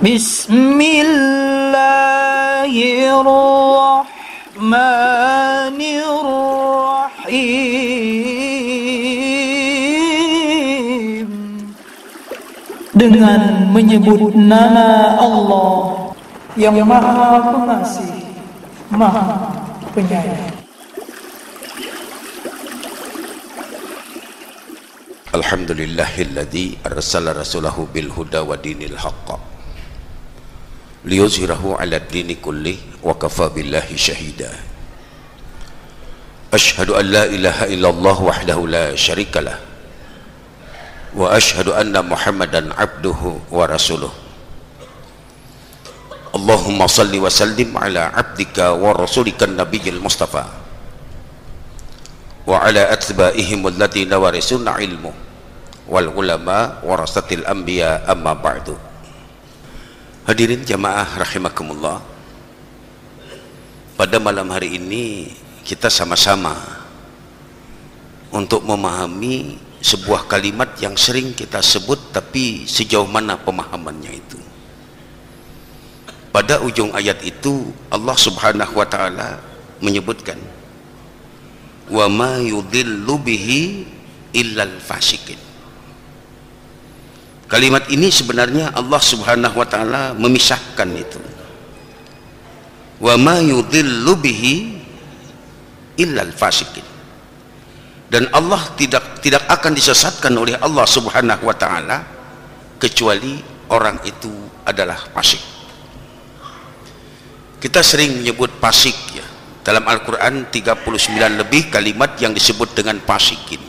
Bismillahirrahmanirrahim. Dengan menyebut nama Allah yang Maha Pengasih, Maha Penyayang. Alhamdulillahilladzi arsala rasulahu bil huda wa dinil haqq liyuzhirahu 'ala ad-dini kulli wa kafa billahi shahida. Asyhadu an la ilaha illallah wahdahu la syarikalah wa asyhadu anna Muhammadan 'abduhu wa rasuluh. Allahumma salli wa sallim ala 'abdika wa rasulika nabiyil mustafa wa ala atba'ihim alladhina warisuna ilmu wal ulama warasatil anbiya amma ba'du. Hadirin jamaah rahimakumullah, pada malam hari ini kita sama-sama untuk memahami sebuah kalimat yang sering kita sebut tapi sejauh mana pemahamannya itu. Pada ujung ayat itu Allah Subhanahu wa taala menyebutkan wa ma yudhillu bihi illal fasikin. Kalimat ini sebenarnya Allah Subhanahu wa taala memisahkan itu. Wa ma yudhillu bihi illal fasikin. Dan Allah tidak akan disesatkan oleh Allah Subhanahu wa taala kecuali orang itu adalah fasik. Kita sering menyebut fasik ya. Dalam Al-Quran 39 lebih kalimat yang disebut dengan fasikin.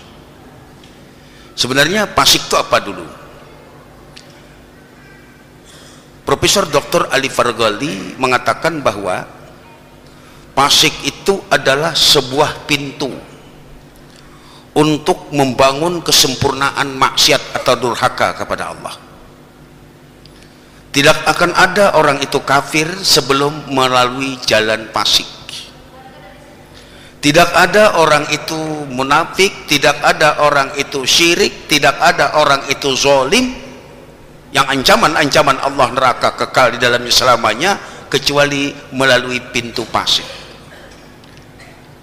Sebenarnya fasik itu apa dulu? Profesor Dr. Ali Farghali mengatakan bahwa fasik itu adalah sebuah pintu untuk membangun kesempurnaan maksiat atau durhaka kepada Allah. Tidak akan ada orang itu kafir sebelum melalui jalan fasik. Tidak ada orang itu munafik, tidak ada orang itu syirik, tidak ada orang itu zalim yang ancaman-ancaman Allah neraka kekal di dalamnya selamanya kecuali melalui pintu fasik.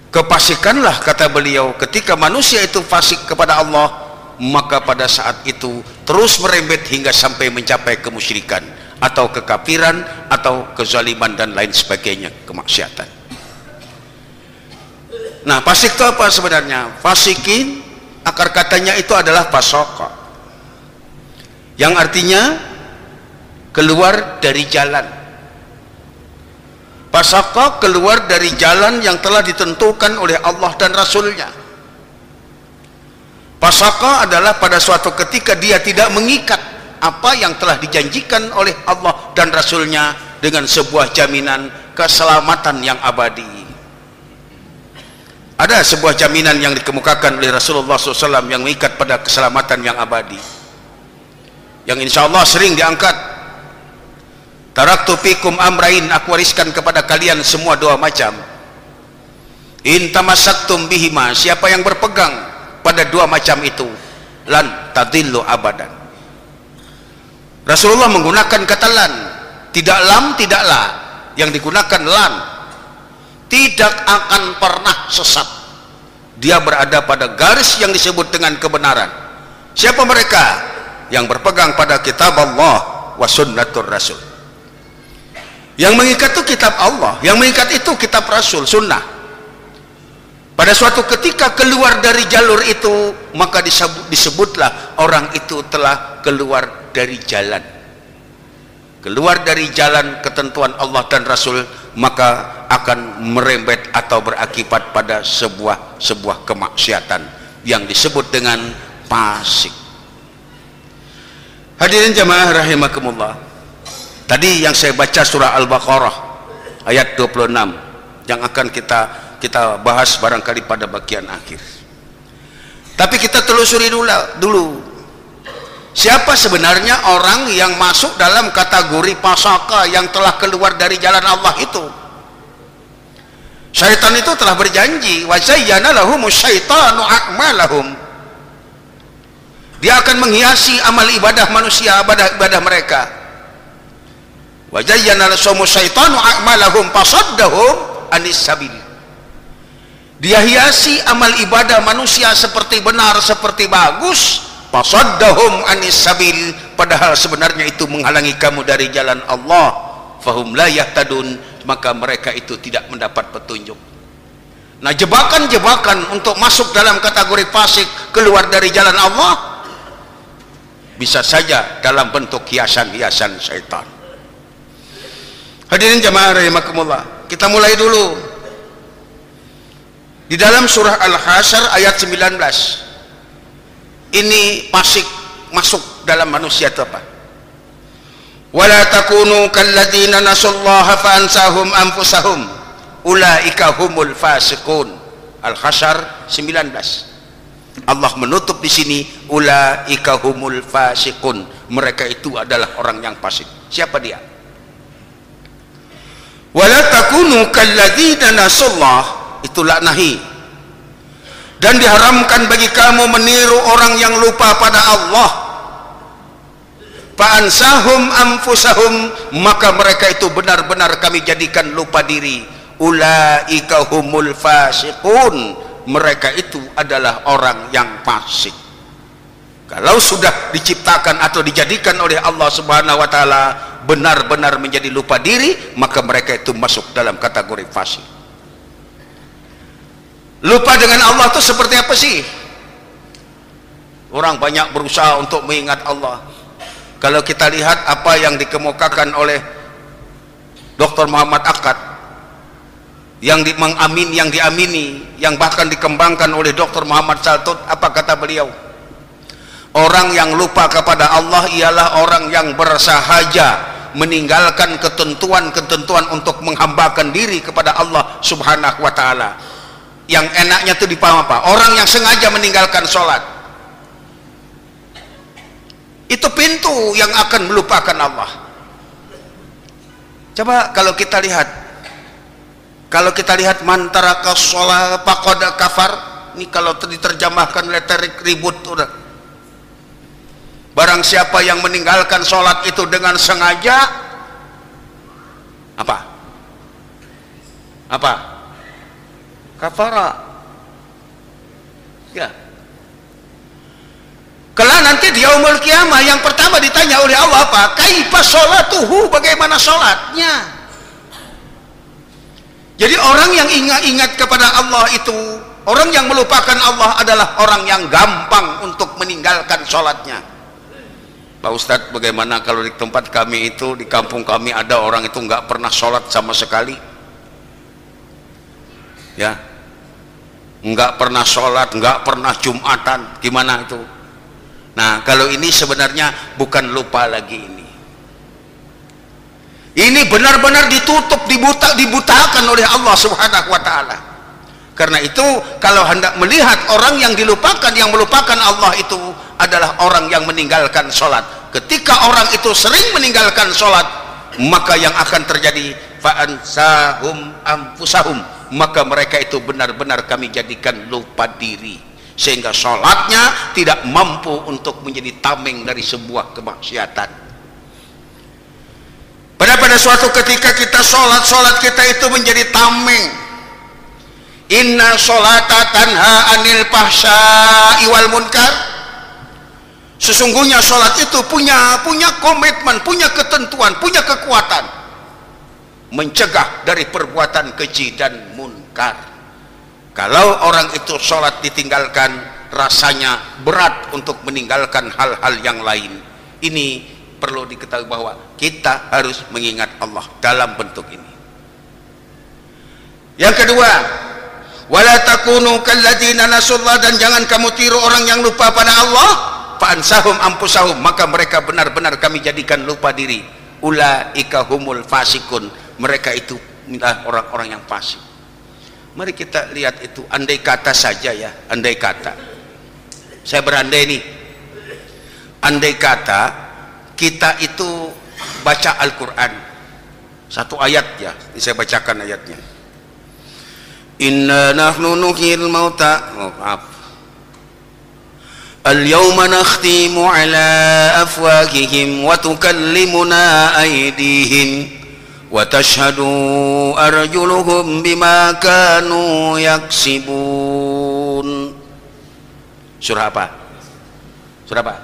Kefasikanlah, kata beliau, ketika manusia itu fasik kepada Allah, maka pada saat itu terus merembet hingga sampai mencapai kemusyrikan atau kekafiran atau kezaliman dan lain sebagainya, kemaksiatan. Nah, fasik itu apa sebenarnya? Fasikin, akar katanya itu adalah fasaka, yang artinya keluar dari jalan. Fasaka, keluar dari jalan yang telah ditentukan oleh Allah dan Rasulnya. Fasaka adalah pada suatu ketika dia tidak mengikat apa yang telah dijanjikan oleh Allah dan Rasulnya dengan sebuah jaminan keselamatan yang abadi. Ada sebuah jaminan yang dikemukakan oleh Rasulullah SAW yang mengikat pada keselamatan yang abadi, yang insya Allah sering diangkat. Taraktu fikum amrain, aku wariskan kepada kalian semua dua macam. In tamassaktum bihima, siapa yang berpegang pada dua macam itu, lan tadillu abadan. Rasulullah menggunakan kata lan, tidak lam, tidak la, yang digunakan lan. Tidak akan pernah sesat. Dia berada pada garis yang disebut dengan kebenaran. Siapa mereka? Yang berpegang pada kitab Allah wa sunnatur Rasul. Yang mengikat itu kitab Allah, yang mengikat itu kitab Rasul, sunnah. Pada suatu ketika keluar dari jalur itu, maka disebutlah orang itu telah keluar dari jalan. Keluar dari jalan ketentuan Allah dan Rasul, maka akan merembet atau berakibat pada sebuah kemaksiatan yang disebut dengan fasik. Hadirin jamaah rahimakumullah, tadi yang saya baca surah Al-Baqarah ayat 26 yang akan kita bahas barangkali pada bagian akhir. Tapi kita telusuri dulu siapa sebenarnya orang yang masuk dalam kategori fasaka yang telah keluar dari jalan Allah itu. Syaitan itu telah berjanji, wa zayyana lahumus syaitanu a'malahum, dia akan menghiasi amal ibadah manusia, ibadah mereka. wa zayyana lahum syaitanu a'malahum fasaddahum anis sabil. Dia hiasi amal ibadah manusia seperti benar, seperti bagus, fasaddahum anis sabil, padahal sebenarnya itu menghalangi kamu dari jalan Allah, fahum la yahtadun, maka mereka itu tidak mendapat petunjuk. Nah, jebakan-jebakan untuk masuk dalam kategori fasik, keluar dari jalan Allah, bisa saja dalam bentuk hiasan-hiasan syaitan. Hadirin jamaah rahimakumullah, kita mulai dulu di dalam surah Al-Hasyr ayat 19. Ini fasik masuk dalam manusia itu apa? Wala takunu kalladzina nasullaha fa ansahum anfusahum ulaika humul fasiqun. Al-Hasyr 19. Allah menutup di sini ulaika humul fasiqun, mereka itu adalah orang yang fasik. Siapa dia? Wala takunu kalladzina nasullah, itulah nahi, dan diharamkan bagi kamu meniru orang yang lupa pada Allah. Fa'ansahum anfusahum, maka mereka itu benar-benar kami jadikan lupa diri. Ulaika humul fasiqun, mereka itu adalah orang yang fasik. Kalau sudah diciptakan atau dijadikan oleh Allah Subhanahu wa taala benar-benar menjadi lupa diri, maka mereka itu masuk dalam kategori fasik. Lupa dengan Allah itu seperti apa sih? Orang banyak berusaha untuk mengingat Allah. Kalau kita lihat apa yang dikemukakan oleh Dr. Muhammad Akkad, yang diamini, yang bahkan dikembangkan oleh Dr. Muhammad Saltut, apa kata beliau? Orang yang lupa kepada Allah ialah orang yang bersahaja meninggalkan ketentuan-ketentuan untuk menghambakan diri kepada Allah Subhanahu wa taala. Yang enaknya itu dipaham apa? Orang yang sengaja meninggalkan sholat, itu pintu yang akan melupakan Allah. Coba kalau kita lihat mantaraka sholat faqad kafar, ini kalau diterjemahkan letterik ribut udah. Barang siapa yang meninggalkan sholat itu dengan sengaja, apa? Kafara. Ya. Kelak nanti di yaumul kiamah yang pertama ditanya oleh Allah apa? Kaifa sholatuhu, bagaimana sholatnya? Jadi orang yang ingat kepada Allah itu, orang yang melupakan Allah adalah orang yang gampang untuk meninggalkan sholatnya. Pak Ustadz, bagaimana kalau di tempat kami itu, di kampung kami ada orang itu nggak pernah sholat sama sekali, ya, nggak pernah sholat, nggak pernah Jumatan, gimana itu? Nah, kalau ini sebenarnya bukan lupa lagi, ini benar-benar ditutup, dibutakan oleh Allah Subhanahu wa taala. Karena itu kalau hendak melihat orang yang dilupakan, yang melupakan Allah itu adalah orang yang meninggalkan sholat. Ketika orang itu sering meninggalkan sholat, maka yang akan terjadi fa'ansahum anfusahum, maka mereka itu benar-benar kami jadikan lupa diri, sehingga sholatnya tidak mampu untuk menjadi tameng dari sebuah kemaksiatan. Pada suatu ketika kita sholat kita itu menjadi tameng. Inna sholata tanha anil fahsya'i wal munkar. Sesungguhnya sholat itu punya komitmen, punya ketentuan, punya kekuatan mencegah dari perbuatan keji dan munkar. Kalau orang itu sholat ditinggalkan, rasanya berat untuk meninggalkan hal-hal yang lain. Ini perlu diketahui bahwa kita harus mengingat Allah dalam bentuk ini. Yang kedua, wala takunu kalladzina nasullah, dan jangan kamu tiru orang yang lupa pada Allah. Fa'ansahum anfusahum, maka mereka benar-benar kami jadikan lupa diri. Ulaika humul fasikun, mereka itu orang-orang yang fasik. Mari kita lihat itu, andai kata saja ya, andai kata, saya berandai nih, andai kata kita itu baca Al-Quran satu ayat ya, saya bacakan ayatnya. Inna nahnu nuhyil mauta, al-yawma nakhtimu ala afwahihim wa tukallimuna aydihim wa tashhadu arjuluhum bima kanu yaksibun. Surah apa? Surah apa?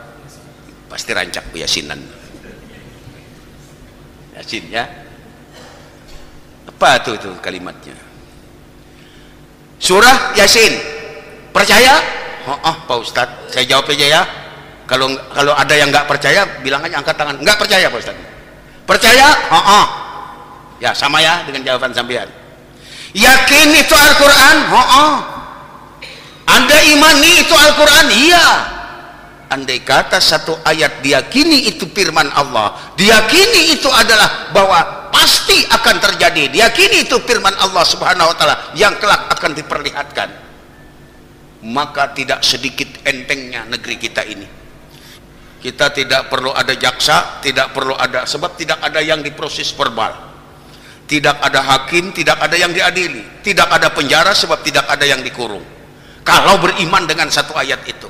Pasti rancak Bu Yasinan. Yasin ya. Apa tuh itu kalimatnya? Surah Yasin. Percaya? Pak Ustadz, saya jawab aja ya. Kalau ada yang nggak percaya, bilang aja, angkat tangan. Nggak percaya Pak Ustadz. Percaya? Ya sama ya dengan jawaban sampean. Yakin itu Al-Quran? Anda imani itu Al-Quran? Iya. Andai kata satu ayat diyakini itu firman Allah, diyakini itu adalah bahwa pasti akan terjadi, diyakini itu firman Allah Subhanahu wa taala yang kelak akan diperlihatkan, maka tidak sedikit entengnya negeri kita ini. Kita tidak perlu ada jaksa, tidak perlu ada, sebab tidak ada yang diproses verbal, tidak ada hakim, tidak ada yang diadili, tidak ada penjara, sebab tidak ada yang dikurung, kalau beriman dengan satu ayat itu.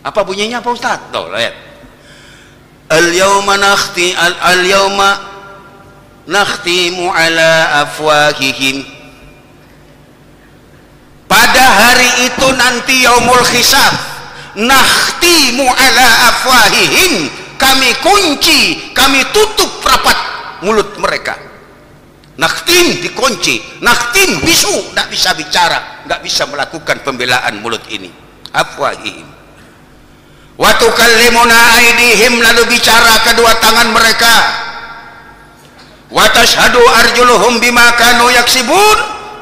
Apa bunyinya Pak Ustaz? Tuh, lihat. Al-yawma nakhtimu ala afwahihim. Pada hari itu nanti yaumul hisab, nakhtimu ala afwahihim, kami kunci, kami tutup rapat mulut mereka. Nakhtim dikunci, nakhtim bisu, tidak bisa bicara, tidak bisa melakukan pembelaan mulut ini. Afwahihim. Wa tukallimuna aydihim, lalu bicara kedua tangan mereka. Wa tashhadu arjuluhum bima kanu yaksibun,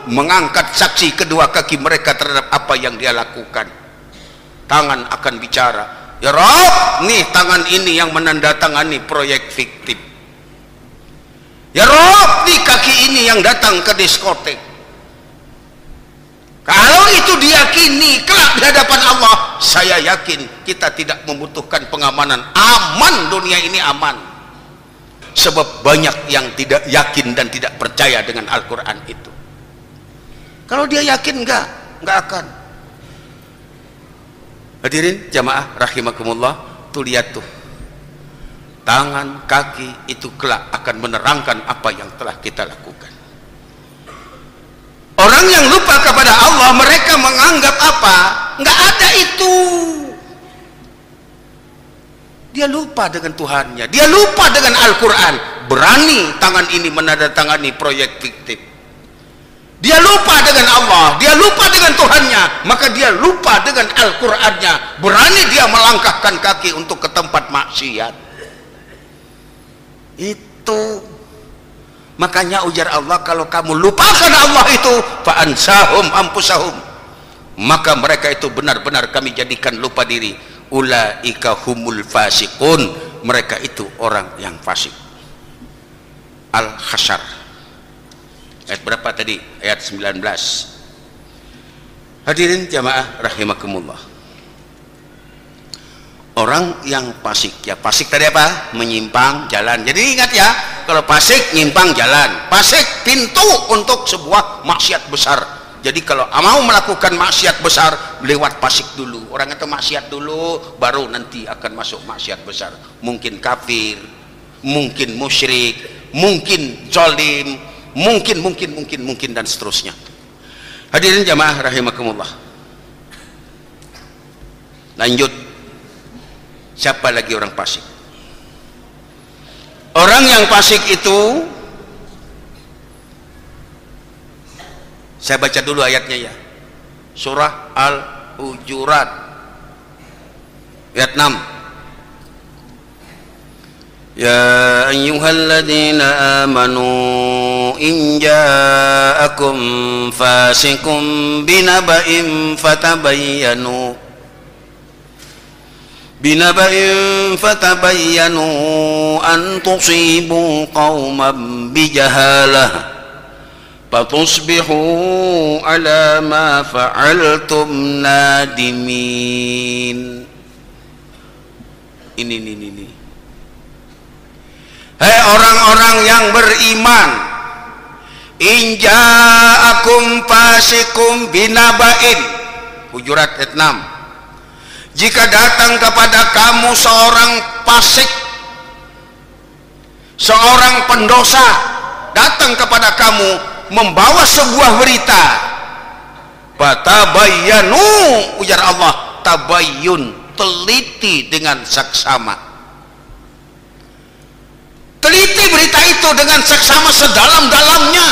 mengangkat saksi kedua kaki mereka terhadap apa yang dia lakukan. Tangan akan bicara, ya Rob, nih tangan ini yang menandatangani proyek fiktif. Ya Rob, nih kaki ini yang datang ke diskotek. Kalau itu diyakini kelak di hadapan Allah, saya yakin kita tidak membutuhkan pengamanan. Aman, dunia ini aman. Sebab banyak yang tidak yakin dan tidak percaya dengan Al-Quran itu. Kalau dia yakin enggak akan. Hadirin jamaah rahimakumullah, tuh lihat tuh, tangan kaki itu kelak akan menerangkan apa yang telah kita lakukan. Orang yang lupa kepada Allah, mereka menganggap apa? Nggak ada itu. Dia lupa dengan Tuhannya, dia lupa dengan Al-Quran. Berani tangan ini menandatangani proyek fiktif. Dia lupa dengan Allah, dia lupa dengan Tuhannya, maka dia lupa dengan Al-Qurannya. Berani dia melangkahkan kaki untuk ke tempat maksiat. Itu makanya ujar Allah, kalau kamu lupakan Allah itu, fa'ansahum ampusahum, maka mereka itu benar-benar kami jadikan lupa diri. Ulaika humul fasikun, mereka itu orang yang fasik. Al-Hasyr ayat berapa tadi? Ayat 19. Hadirin jamaah rahimakumullah, orang yang fasik, ya fasik tadi apa? Menyimpang jalan. Jadi ingat ya, kalau fasik nyimpang jalan, fasik pintu untuk sebuah maksiat besar. Jadi kalau mau melakukan maksiat besar, lewat fasik dulu. Orang itu maksiat dulu, baru nanti akan masuk maksiat besar. Mungkin kafir, mungkin musyrik, mungkin zalim, mungkin dan seterusnya. Hadirin jamaah rahimakumullah, lanjut. Siapa lagi orang fasik? Orang yang fasik itu, saya baca dulu ayatnya ya. Surah Al-Hujurat ayat 6. Ya ayyuhalladzina amanu in ja'akum fasikum binaba'in fatabayyanu fatabayyanu an tusibu qauman bijahalah fatusbihu ala ma fa'altum nadimin. Ini. Hei orang-orang yang beriman, in ja'akum fasikum binaba'in, Hujurat ayat 6. Jika datang kepada kamu seorang fasik, seorang pendosa, datang kepada kamu membawa sebuah berita, fatabayyanu, ujar Allah, tabayyun, teliti dengan saksama. Teliti berita itu dengan saksama sedalam-dalamnya.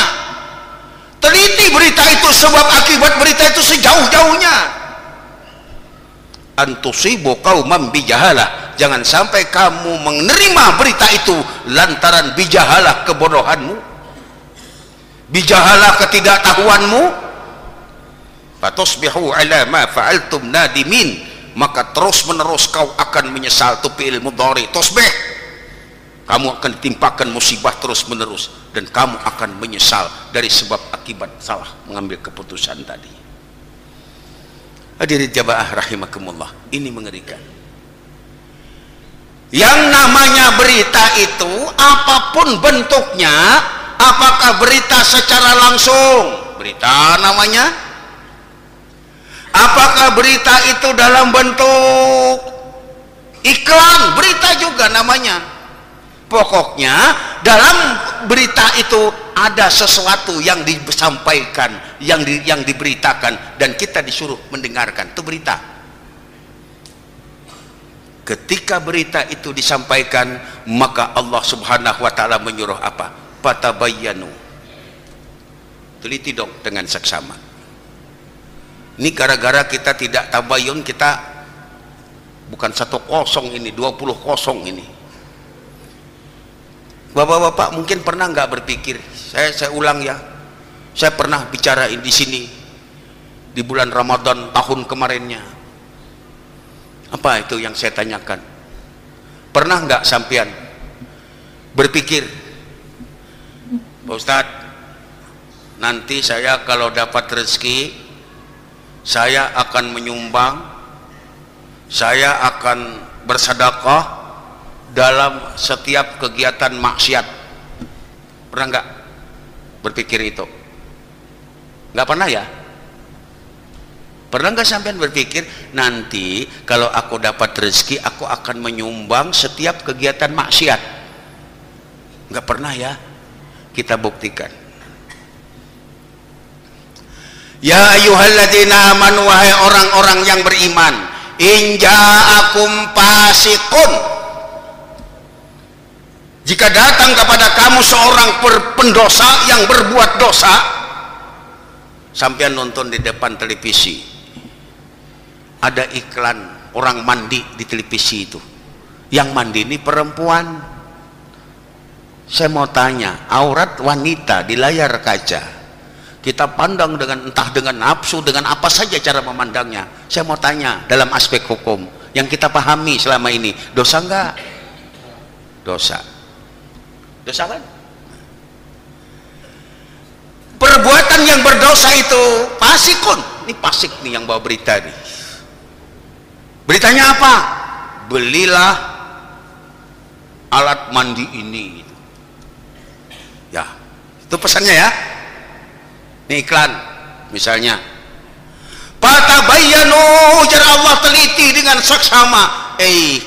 Teliti berita itu, sebab akibat berita itu sejauh-jauhnya. Antusibu qauman bijahalah, jangan sampai kamu menerima berita itu lantaran bijahalah, kebodohanmu, bijahalah, ketidaktahuanmu. Fatusbihu ala ma fa'altum nadimin, maka terus menerus kau akan menyesal. Tu fi'il mudhari tusbih, kamu akan ditimpakan musibah terus menerus dan kamu akan menyesal dari sebab akibat salah mengambil keputusan tadi. Hadirin jamaah rahimakumullah, ini mengerikan. Yang namanya berita itu apapun bentuknya, apakah berita secara langsung, berita namanya, apakah berita itu dalam bentuk iklan, berita juga namanya. Pokoknya dalam berita itu ada sesuatu yang disampaikan, yang diberitakan, dan kita disuruh mendengarkan. Itu berita. Ketika berita itu disampaikan, maka Allah Subhanahu wa ta'ala menyuruh apa? Fatabayyanu, teliti dong dengan saksama. Ini gara-gara kita tidak tabayyun, kita bukan 1-0 ini, 20-0 ini. Bapak-bapak mungkin pernah nggak berpikir, saya ulang ya, saya pernah bicara di sini di bulan Ramadan tahun kemarinnya. Apa itu yang saya tanyakan? Pernah nggak sampean berpikir, Pak Ustadz, nanti saya kalau dapat rezeki, saya akan menyumbang, saya akan bersedekah dalam setiap kegiatan maksiat. Pernah nggak berpikir itu? Nggak pernah ya? Pernah nggak sampean berpikir, nanti kalau aku dapat rezeki, aku akan menyumbang setiap kegiatan maksiat? Nggak pernah ya? Kita buktikan. Ya ayyuhalladzina amanu, wahai orang-orang yang beriman, in ja'akum fasiqun, jika datang kepada kamu seorang pendosa yang berbuat dosa, sampean nonton di depan televisi, ada iklan orang mandi di televisi itu, yang mandi ini perempuan. Saya mau tanya, aurat wanita di layar kaca kita pandang dengan entah dengan nafsu, dengan apa saja cara memandangnya. Saya mau tanya, dalam aspek hukum yang kita pahami selama ini, dosa enggak? Dosa. Dosa kan? Perbuatan yang berdosa itu fasikun. Ini fasik nih yang bawa berita nih. Beritanya apa? Belilah alat mandi ini. Ya, itu pesannya ya. Ini iklan misalnya. Fatabayyanu, ujar Allah, teliti dengan saksama.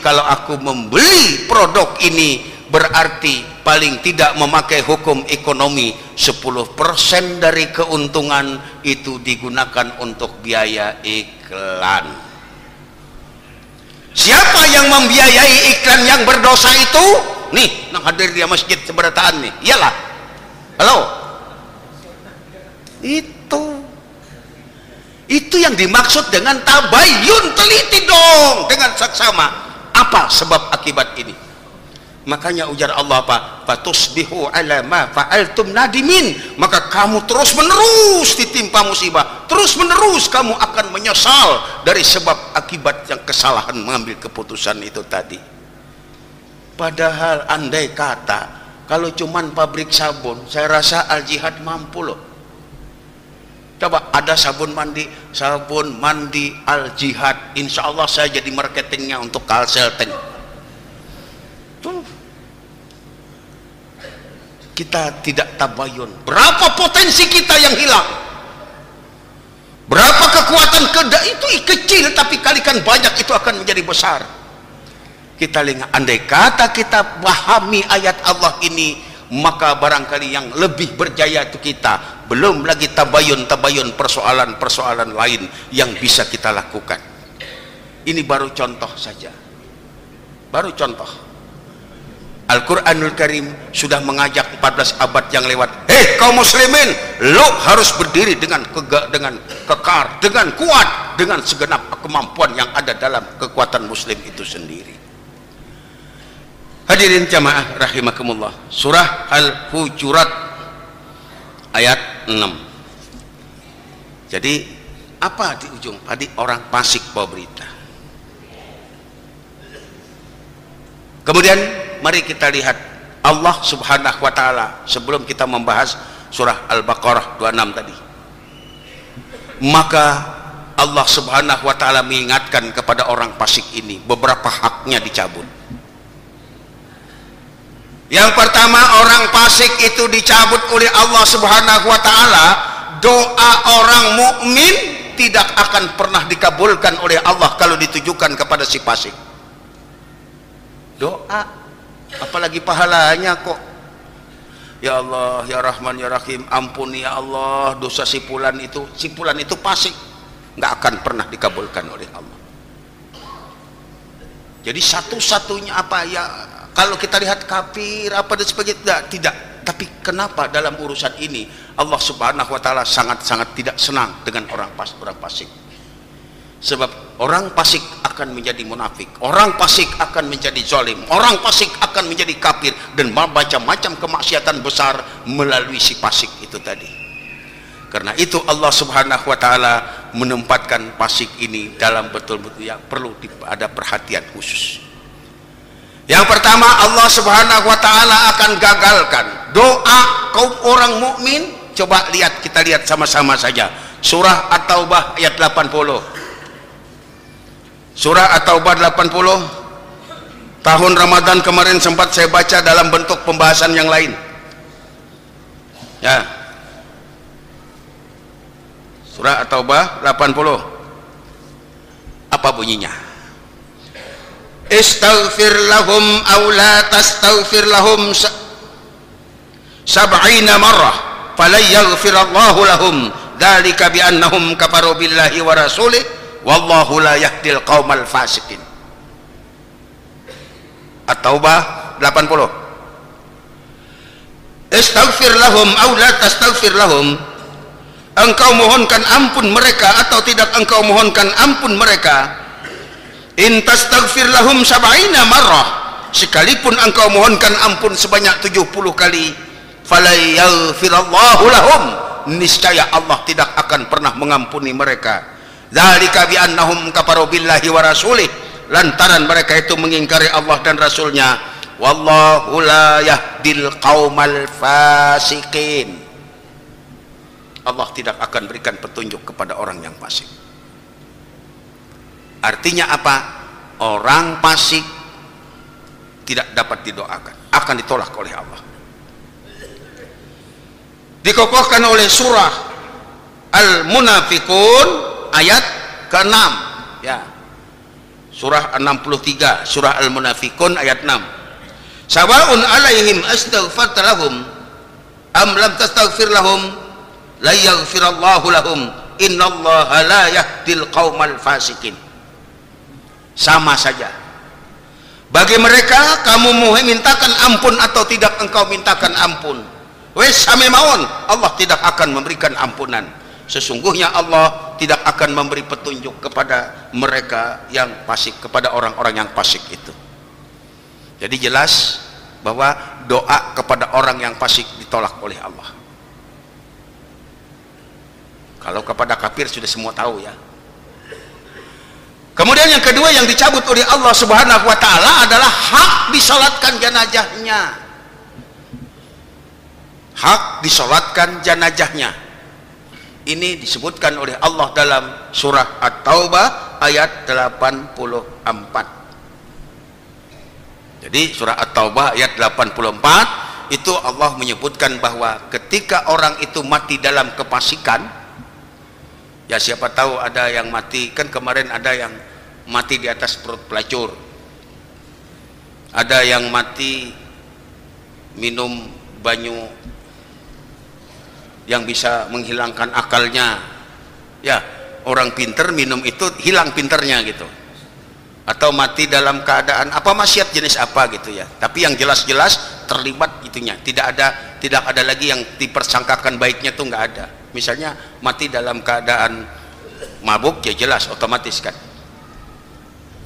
Kalau aku membeli produk ini, berarti paling tidak memakai hukum ekonomi, 10% dari keuntungan itu digunakan untuk biaya iklan. Siapa yang membiayai iklan yang berdosa itu? Nih, yang hadir di masjid seberataan nih, iyalah. Halo, itu yang dimaksud dengan tabayyun, teliti dong dengan saksama. Apa sebab akibat ini? Makanya ujar Allah apa? Fatusbihu ala ma fa'altum nadimin, maka kamu terus menerus ditimpa musibah, terus menerus kamu akan menyesal dari sebab akibat yang kesalahan mengambil keputusan itu tadi. Padahal andai kata kalau cuman pabrik sabun, saya rasa Al Jihad mampu loh. Coba ada sabun mandi Al Jihad, insya Allah saya jadi marketingnya untuk Kalselten. Kita tidak tabayun. Berapa potensi kita yang hilang? Berapa kekuatan ada itu kecil, tapi kalikan banyak itu akan menjadi besar. Kita lihat, andai kata kita pahami ayat Allah ini, maka barangkali yang lebih berjaya itu kita. Belum lagi tabayun persoalan-persoalan lain yang bisa kita lakukan. Ini baru contoh saja, baru contoh. Al-Quranul Karim sudah mengajak 14 abad yang lewat, kaum muslimin, lo harus berdiri dengan kekar, dengan kuat, dengan segenap kemampuan yang ada dalam kekuatan muslim itu sendiri. Hadirin jamaah rahimakumullah, surah Al-Hujurat ayat 6. Jadi apa di ujung tadi? Orang fasik bawa berita. Kemudian mari kita lihat Allah subhanahu wa ta'ala sebelum kita membahas surah Al-Baqarah 26 tadi. Maka Allah subhanahu wa ta'ala mengingatkan kepada orang fasik ini beberapa haknya dicabut. Yang pertama, orang fasik itu dicabut oleh Allah subhanahu wa ta'ala. Doa orang mukmin tidak akan pernah dikabulkan oleh Allah kalau ditujukan kepada si fasik. Doa, apalagi pahalanya kok. Ya Allah, ya Rahman, ya Rahim, ampuni ya Allah dosa si fulan itu fasik, nggak akan pernah dikabulkan oleh Allah. Jadi satu-satunya apa ya, kalau kita lihat kafir apa dan sebagainya, tidak. Tapi kenapa dalam urusan ini Allah subhanahu wa ta'ala sangat-sangat tidak senang dengan orang fasik? Sebab orang fasik akan menjadi munafik, orang fasik akan menjadi zalim, orang fasik akan menjadi kafir, dan macam-macam kemaksiatan besar melalui si fasik itu tadi. Karena itu Allah subhanahu wa ta'ala menempatkan fasik ini dalam betul-betul yang perlu ada perhatian khusus. Yang pertama, Allah subhanahu wa ta'ala akan gagalkan doa kaum orang mukmin. Coba lihat, kita lihat sama-sama saja surah At-Taubah ayat 80. Surah At-Taubah 80. Tahun Ramadan kemarin sempat saya baca dalam bentuk pembahasan yang lain ya. Surah At-Taubah 80, apa bunyinya? Istaghfir lahum aw la tastaghfir lahum sab'ina marrah falan yaghfirallahu lahum dzalika bi annahum kafaru billahi wa rasulih wallahu la yahdil qaumal fasikin. At-Taubah 80. Istaghfir lahum aw la tastaghfir lahum, engkau mohonkan ampun mereka atau tidak engkau mohonkan ampun mereka. In tastaghfir lahum sab'ina marrah, sekalipun engkau mohonkan ampun sebanyak 70 kali, fala yaghfirallahu lahum, niscaya Allah tidak akan pernah mengampuni mereka. Dzalika bi annahum kafaru billahi wa rasulih, lantaran mereka itu mengingkari Allah dan Rasulnya. Wallahu la yahdil qaumal fasikin, Allah tidak akan berikan petunjuk kepada orang yang fasik. Artinya apa? Orang fasik tidak dapat didoakan, akan ditolak oleh Allah. Dikokohkan oleh surah Al-Munafiqun ayat ke-6 ya. Surah 63, surah Al-Munafiqun ayat 6. Sawa'un alaihim astaghfarta lahum am lam tastaghfir lahum la yaghfirallahu lahum innallaha la yahdil qaumal fasikin. Sama saja bagi mereka, kamu mau mintakan ampun atau tidak engkau mintakan ampun, wes sami mawon, Allah tidak akan memberikan ampunan. Sesungguhnya Allah tidak akan memberi petunjuk kepada mereka yang fasik, kepada orang-orang yang fasik itu. Jadi jelas bahwa doa kepada orang yang fasik ditolak oleh Allah. Kalau kepada kafir sudah semua tahu ya. Kemudian yang kedua yang dicabut oleh Allah subhanahu wa ta'ala adalah hak disolatkan jenazahnya. Hak disolatkan jenazahnya ini disebutkan oleh Allah dalam surah At-Taubah ayat 84. Jadi surah At-Taubah ayat 84 itu Allah menyebutkan bahwa ketika orang itu mati dalam kefasikan, Ya siapa tahu ada yang mati, kan kemarin ada yang mati di atas perut pelacur, ada yang mati minum banyu yang bisa menghilangkan akalnya. Ya, orang pinter minum itu hilang pinternya gitu, atau mati dalam keadaan apa, maksiat jenis apa gitu ya, tapi yang jelas-jelas terlibat itunya, tidak ada lagi yang dipersangkakan baiknya tuh, nggak ada. Misalnya mati dalam keadaan mabuk, ya jelas otomatis kan.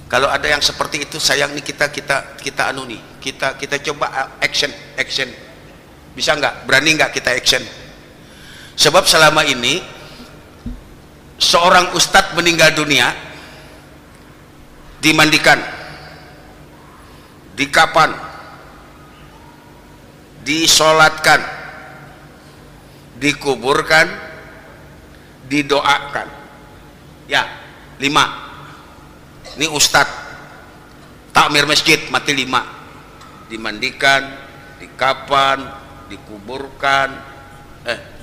Kalau ada yang seperti itu, sayang nih kita anu nih, kita coba action, bisa nggak, berani nggak kita action? Sebab selama ini seorang ustadz meninggal dunia, dimandikan, dikapan, disolatkan, dikuburkan, didoakan. Ya, 5. Ini ustadz takmir masjid mati 5. Dimandikan, dikapan, dikuburkan,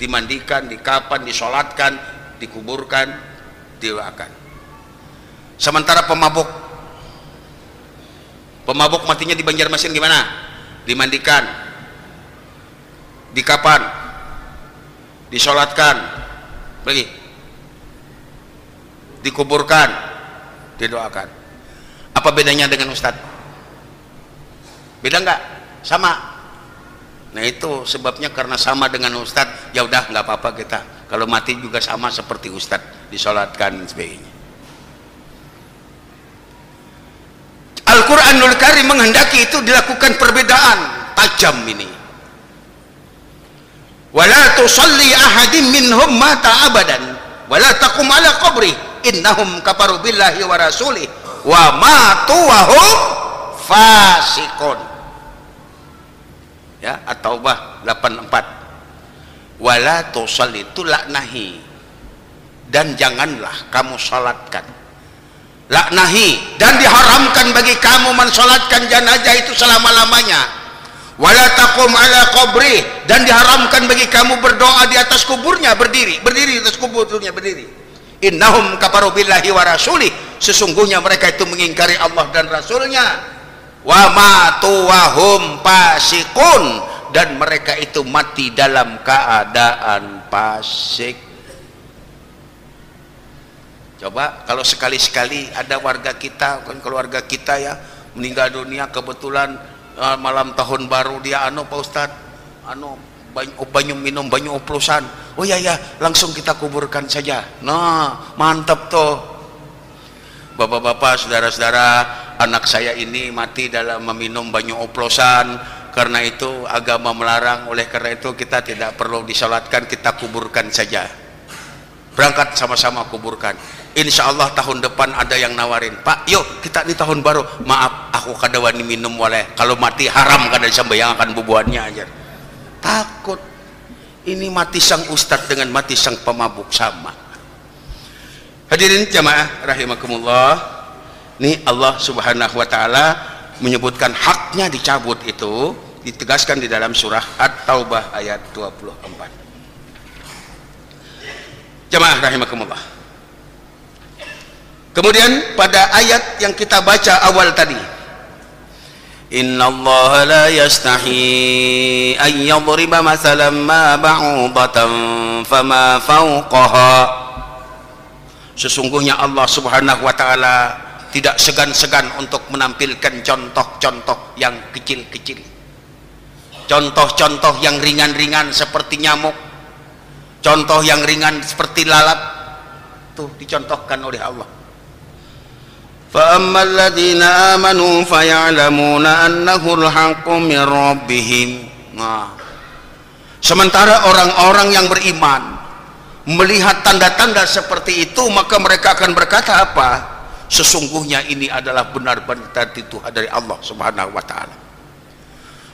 dimandikan, dikapan, disolatkan, dikuburkan, didoakan. Sementara pemabuk matinya di Banjarmasin gimana? Dimandikan, dikapan, disolatkan, lagi dikuburkan, didoakan. Apa bedanya dengan ustadz? Beda nggak? Sama. Nah itu sebabnya, karena sama dengan ustadz, ya udah nggak apa-apa kita. Kalau mati juga sama seperti ustadz, disolatkan dan sebagainya. Al-Quranul Karim menghendaki itu dilakukan perbedaan tajam ini. Wala tusalli ahadim minhum mata abadan wala taqum ala qabri innahum kafaru billahi wa rasulih wa matu wa hum fasiqun. Ya, At-Taubah 84. Wala tusalli, itu laknahi, dan janganlah kamu salatkan. Laknahi, dan diharamkan bagi kamu mensalatkan jenazah itu selama-lamanya. Wala taqum ala qabri, dan diharamkan bagi kamu berdoa di atas kuburnya, berdiri di atas kuburnya, berdiri. Innahum kafaru billahi wa rasulih, sesungguhnya mereka itu mengingkari Allah dan Rasulnya. Wa matu wa hum fasiqun, dan mereka itu mati dalam keadaan fasik. Coba kalau sekali-sekali ada warga kita, kan keluarga kita ya, meninggal dunia kebetulan malam tahun baru, dia Pak Ustadz, banyu minum, banyu oplosan, oh ya langsung kita kuburkan saja. Nah mantap tuh bapak-bapak, saudara-saudara, anak saya ini mati dalam meminum banyu oplosan, karena itu agama melarang, oleh karena itu kita tidak perlu disolatkan, kita kuburkan saja. Berangkat sama-sama kuburkan. Insya Allah tahun depan ada yang nawarin, Pak yuk kita di tahun baru, maaf aku kada wani minum oleh, kalau mati haram kada disembayangkan bubuannya aja. Takut ini mati sang ustadz dengan mati sang pemabuk sama. Hadirin jamaah rahimakumullah, ini Allah subhanahu wa ta'ala menyebutkan haknya dicabut itu, ditegaskan di dalam surah At-Taubah ayat 24. Jamaah rahimakumullah. Kemudian pada ayat yang kita baca awal tadi, innallaha la yastahi an yadriba mathalan ma ba'udatan fama fawqaha, sesungguhnya Allah subhanahu wa ta'ala tidak segan-segan untuk menampilkan contoh-contoh yang kecil-kecil, contoh-contoh yang ringan-ringan seperti nyamuk, contoh yang ringan seperti lalat, tuh dicontohkan oleh Allah. فَأَمَّا الَّذِينَ آمَنُوا فَيَعْلَمُونَ أَنَّهُ الْحَقُّ مِنْ رَبِّهِمْ. Nah, sementara orang-orang yang beriman melihat tanda-tanda seperti itu, maka mereka akan berkata apa? Sesungguhnya ini adalah benar-benar dari Tuhan, dari Allah subhanahu wa ta'ala.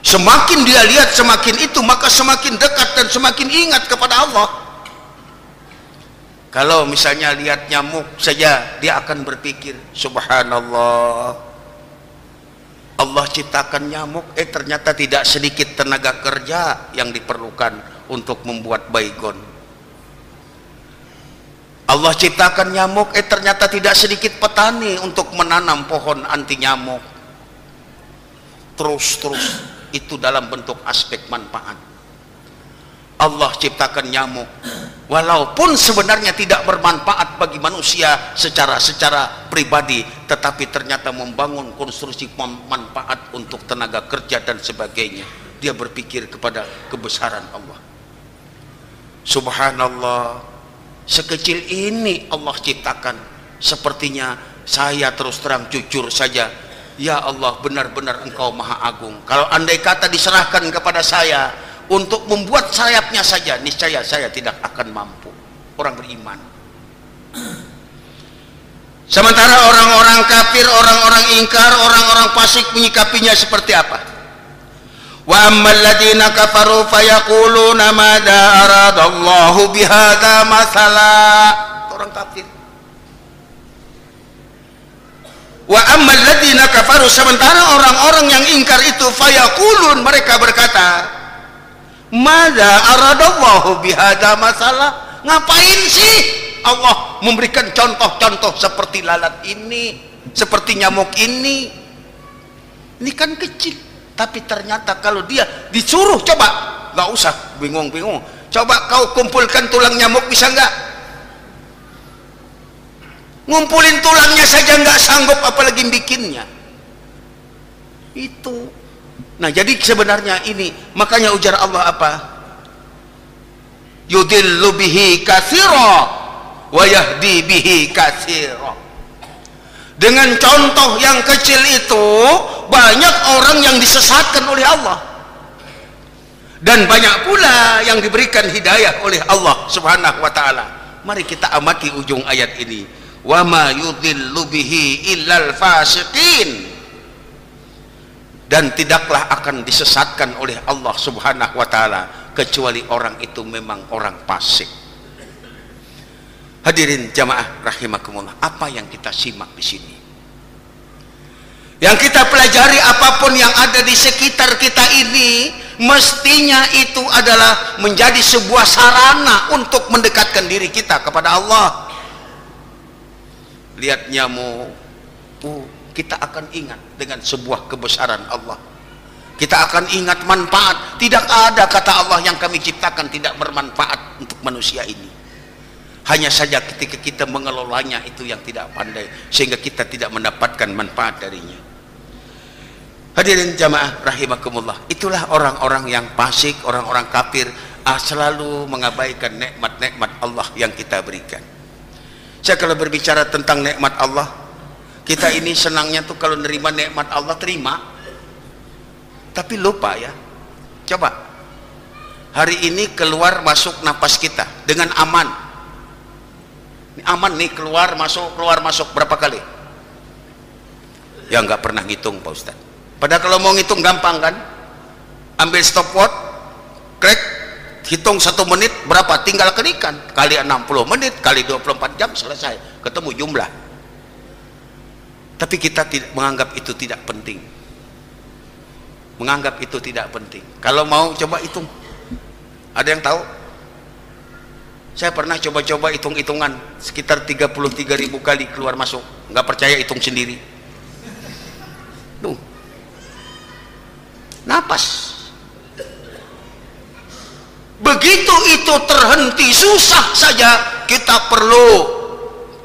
Semakin dia lihat semakin itu, maka semakin dekat dan semakin ingat kepada Allah. Kalau misalnya lihat nyamuk saja, dia akan berpikir, subhanallah, Allah ciptakan nyamuk, ternyata tidak sedikit tenaga kerja yang diperlukan untuk membuat baygon. Allah ciptakan nyamuk, ternyata tidak sedikit petani untuk menanam pohon anti nyamuk. Terus itu dalam bentuk aspek manfaat. Allah ciptakan nyamuk walaupun sebenarnya tidak bermanfaat bagi manusia secara pribadi, tetapi ternyata membangun konstruksi manfaat untuk tenaga kerja dan sebagainya. Dia berpikir kepada kebesaran Allah. Subhanallah, sekecil ini Allah ciptakan. Sepertinya saya terus terang jujur saja, ya Allah, benar-benar Engkau Maha Agung. Kalau andai kata diserahkan kepada saya untuk membuat sayapnya saja, niscaya saya tidak akan mampu. Orang beriman. Sementara orang-orang kafir, orang-orang ingkar, orang-orang fasik menyikapinya seperti apa? Wa ammal ladzina kafaru fayaquluna madza aradallahu bihadza masala. Orang kafir. Wa ammal ladzina kafaru, sementara orang-orang yang ingkar itu fayaqulun, mereka berkata, madza aradallahu bihadza masala. Ngapain sih Allah memberikan contoh-contoh seperti lalat ini, seperti nyamuk ini? Ini kan kecil, tapi ternyata kalau dia disuruh, coba, nggak usah bingung-bingung, coba kau kumpulkan tulang nyamuk, bisa nggak? Ngumpulin tulangnya saja nggak sanggup, apalagi bikinnya. Itu. Nah, jadi sebenarnya ini, makanya ujar Allah apa? Yudillu bihi katsira wa yahdi bihi katsira. Dengan contoh yang kecil itu banyak orang yang disesatkan oleh Allah, dan banyak pula yang diberikan hidayah oleh Allah Subhanahu wa taala. Mari kita amati ujung ayat ini. Wa ma yudillu bihi illal fasiqin. Dan tidaklah akan disesatkan oleh Allah Subhanahu wa taala kecuali orang itu memang orang fasik. Hadirin jamaah rahimakumullah, apa yang kita simak di sini? Yang kita pelajari, apapun yang ada di sekitar kita ini mestinya itu adalah menjadi sebuah sarana untuk mendekatkan diri kita kepada Allah. Lihat nyamuk, kita akan ingat dengan sebuah kebesaran Allah. Kita akan ingat manfaat. Tidak ada kata Allah yang kami ciptakan tidak bermanfaat untuk manusia ini. Hanya saja ketika kita mengelolanya itu yang tidak pandai, sehingga kita tidak mendapatkan manfaat darinya. Hadirin jamaah rahimakumullah, itulah orang-orang yang fasik, orang-orang kafir, selalu mengabaikan nikmat-nikmat Allah yang kita berikan. Saya kalau berbicara tentang nikmat Allah, kita ini senangnya tuh kalau nerima nikmat Allah, terima, tapi lupa ya. Coba hari ini keluar masuk napas kita dengan aman. Ini aman nih, keluar masuk berapa kali? Ya nggak pernah ngitung Pak Ustadz. Padahal kalau mau ngitung gampang kan? Ambil stopwatch, crack, hitung 1 menit berapa, tinggal kalikan, kali 60 menit kali 24 jam, selesai, ketemu jumlah. Tapi kita tidak menganggap itu tidak penting. Menganggap itu tidak penting. Kalau mau coba hitung. Ada yang tahu? Saya pernah coba-coba hitung-hitungan sekitar 33.000 kali keluar masuk. Nggak percaya, hitung sendiri. Tuh. Napas. Begitu itu terhenti, susah saja, kita perlu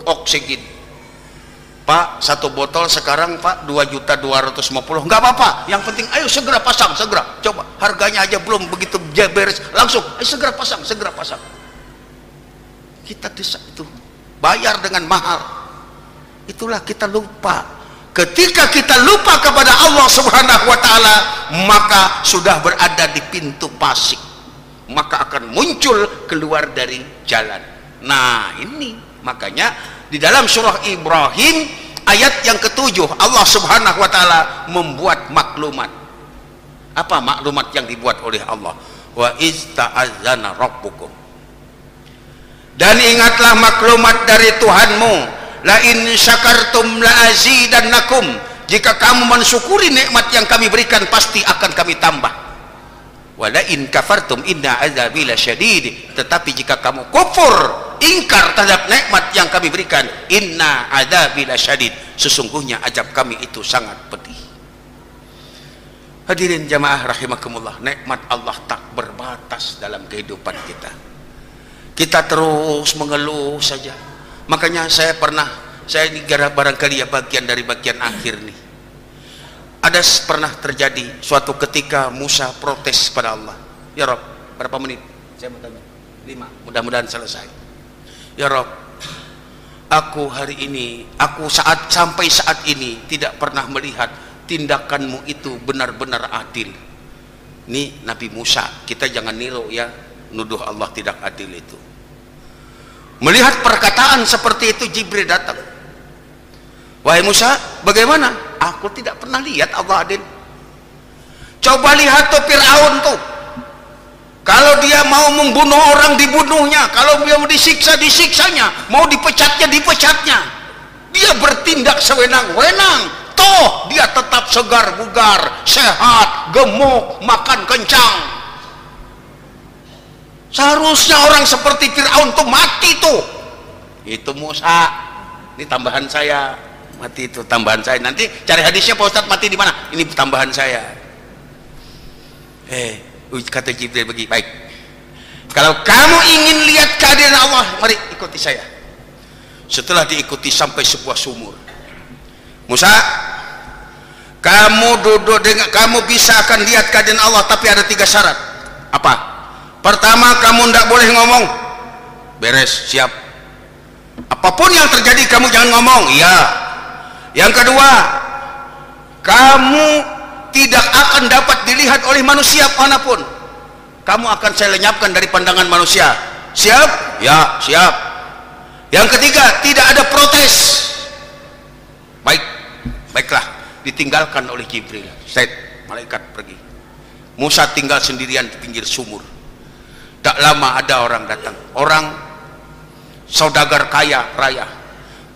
oksigen. Pak, 1 botol sekarang Pak 2.250.000, nggak apa-apa, yang penting ayo segera pasang, segera. Coba, harganya aja belum begitu beres, langsung segera pasang, segera pasang. Kita desak itu, bayar dengan mahal. Itulah kita lupa. Ketika kita lupa kepada Allah Subhanahu wa taala, maka sudah berada di pintu fasik, maka akan muncul keluar dari jalan. Nah, ini makanya di dalam surah Ibrahim ayat yang ke-7 Allah Subhanahu wa taala membuat maklumat. Apa maklumat yang dibuat oleh Allah? Wa ista'adzana rabbukum. Dan ingatlah maklumat dari Tuhanmu, la in syakartum la azidannakum. Jika kamu mensyukuri nikmat yang kami berikan, pasti akan kami tambah. Wa la in kafartum inna azabi lasyadid. Tetapi jika kamu kufur, ingkar terhadap nikmat yang kami berikan. Inna adzabi lasyadid, sesungguhnya azab kami itu sangat pedih. Hadirin jamaah rahimakumullah, nikmat Allah tak berbatas dalam kehidupan kita. Kita terus mengeluh saja. Makanya saya ini barangkali ya bagian dari bagian akhir nih. Ada pernah terjadi suatu ketika Musa protes pada Allah. Ya Rob, berapa menit? Saya mau tanya. 5, mudah-mudahan selesai. Ya Rob, aku hari ini, sampai saat ini tidak pernah melihat tindakanmu itu benar-benar adil. Ini Nabi Musa, kita jangan niru ya, nuduh Allah tidak adil itu. Melihat perkataan seperti itu, Jibril datang. Wahai Musa, bagaimana? Aku tidak pernah lihat Allah adil. Coba lihat tuh Fir'aun tuh. Kalau dia mau membunuh orang, dibunuhnya. Kalau dia mau disiksa, disiksanya. Mau dipecatnya, dipecatnya. Dia bertindak sewenang-wenang. Toh dia tetap segar bugar, sehat, gemuk, makan kencang. Seharusnya orang seperti Fir'aun tuh mati tuh. Itu Musa. Ini tambahan saya. Mati itu tambahan saya. Nanti cari hadisnya Pak Ustadz, mati di mana? Ini tambahan saya. Kata Jibril begini, baik. Kalau kamu ingin lihat keadilan Allah, mari ikuti saya. Setelah diikuti sampai sebuah sumur. Musa, kamu duduk dengan, kamu bisa akan lihat keadilan Allah, tapi ada 3 syarat. Apa? Pertama, kamu tidak boleh ngomong. Beres, siap. Apapun yang terjadi kamu jangan ngomong. Iya. Yang kedua, kamu tidak akan dapat dilihat oleh manusia manapun. Kamu akan saya lenyapkan dari pandangan manusia. Siap? Ya, siap. Yang ketiga, tidak ada protes. Baiklah, ditinggalkan oleh Jibril. Malaikat pergi. Musa tinggal sendirian di pinggir sumur. Tak lama ada orang datang. Orang saudagar kaya raya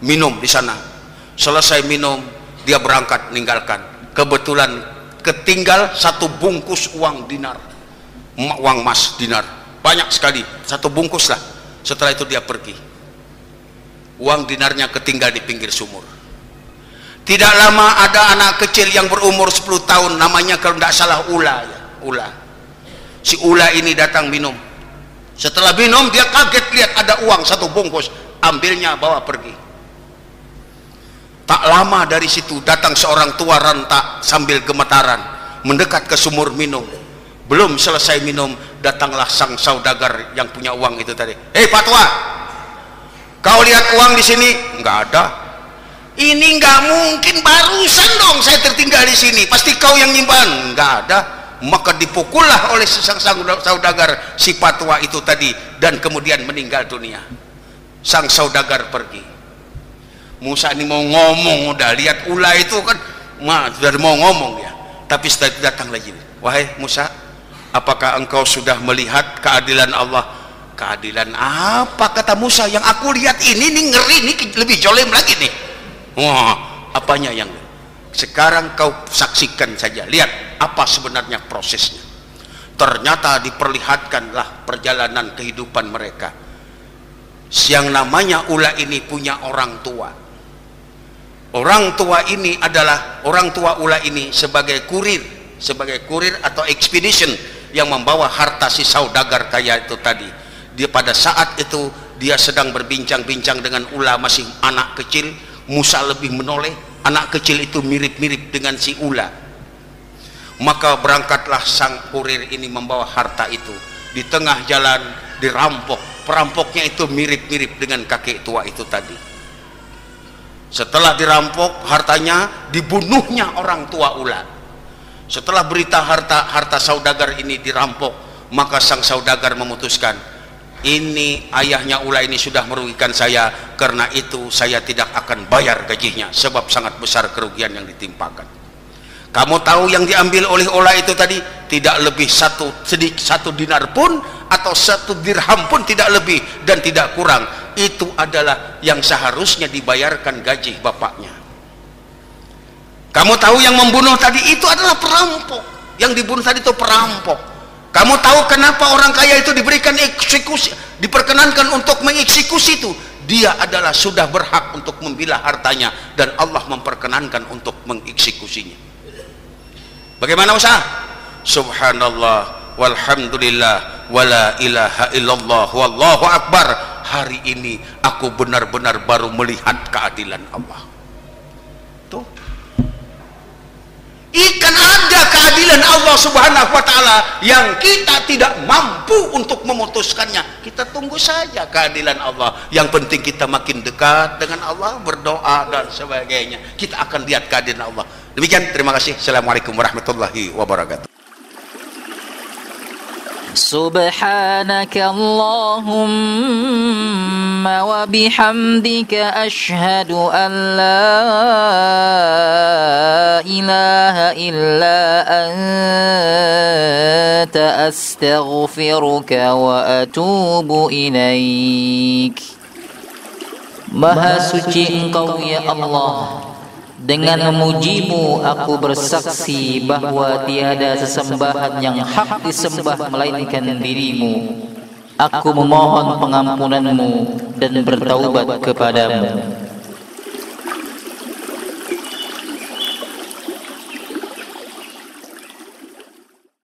minum di sana. Selesai minum, dia berangkat meninggalkan. Kebetulan ketinggal 1 bungkus uang dinar, uang emas dinar, banyak sekali, 1 bungkus lah. Setelah itu dia pergi. Uang dinarnya ketinggal di pinggir sumur. Tidak lama ada anak kecil yang berumur 10 tahun, namanya kalau tidak salah Ula ya. Ula. Si Ula ini datang minum. Setelah minum dia kaget lihat ada uang 1 bungkus, ambilnya bawa pergi. Tak lama dari situ datang seorang tua renta sambil gemetaran mendekat ke sumur minum. Belum selesai minum, datanglah sang saudagar yang punya uang itu tadi. Pak tua, kau lihat uang di sini? Enggak ada. Ini enggak mungkin, barusan dong saya tertinggal di sini. Pasti kau yang nyimpan. Enggak ada. Maka dipukullah oleh sang saudagar si patwa itu tadi dan kemudian meninggal dunia. Sang saudagar pergi. Musa ini mau ngomong, udah lihat Ula itu kan, sudah mau ngomong ya. Tapi setelah itu datang lagi. Wahai Musa, apakah engkau sudah melihat keadilan Allah? Keadilan apa? Kata Musa, yang aku lihat ini ngeri, ini lebih jolim lagi nih. Wah, apanya yang sekarang kau saksikan saja, lihat apa sebenarnya prosesnya. Ternyata diperlihatkanlah perjalanan kehidupan mereka. Yang namanya Ula ini punya orang tua. Orang tua ini adalah orang tua Ula ini sebagai kurir atau expedition yang membawa harta si saudagar kaya itu tadi. Dia pada saat itu dia sedang berbincang-bincang dengan Ula, masih anak kecil. Musa lebih menoleh, anak kecil itu mirip-mirip dengan si Ula. Maka berangkatlah sang kurir ini membawa harta itu. Di tengah jalan dirampok. Perampoknya itu mirip-mirip dengan kakek tua itu tadi. Setelah dirampok hartanya, dibunuhnya orang tua Ula. Setelah berita harta saudagar ini dirampok, maka sang saudagar memutuskan, ini ayahnya Ula ini sudah merugikan saya, karena itu saya tidak akan bayar gajinya sebab sangat besar kerugian yang ditimpakan. Kamu tahu yang diambil oleh Ula itu tadi tidak lebih 1 dinar pun atau 1 dirham pun tidak lebih dan tidak kurang. Itu adalah yang seharusnya dibayarkan gaji bapaknya. Kamu tahu yang membunuh tadi itu adalah perampok. Yang dibunuh tadi itu perampok. Kamu tahu kenapa orang kaya itu diberikan eksekusi, diperkenankan untuk mengeksekusi itu? Dia adalah sudah berhak untuk memilah hartanya dan Allah memperkenankan untuk mengeksekusinya. Bagaimana usaha? Subhanallah walhamdulillah wala ilaha illallah wallahu akbar. Hari ini aku benar-benar baru melihat keadilan Allah. Tuh, ikan ada keadilan Allah subhanahu wa ta'ala yang kita tidak mampu untuk memutuskannya. Kita tunggu saja keadilan Allah. Yang penting kita makin dekat dengan Allah, berdoa dan sebagainya, kita akan lihat keadilan Allah. Demikian, terima kasih. Assalamualaikum warahmatullahi wabarakatuh. Subhanaka Allahumma wa bihamdika ashhadu an la ilaha illa anta astaghfiruka wa atubu ilaik. Maha suci Engkau ya Allah. Dengan memujimu aku bersaksi bahwa tiada sesembahan yang hak disembah melainkan dirimu. Aku memohon pengampunanmu dan bertaubat kepadamu.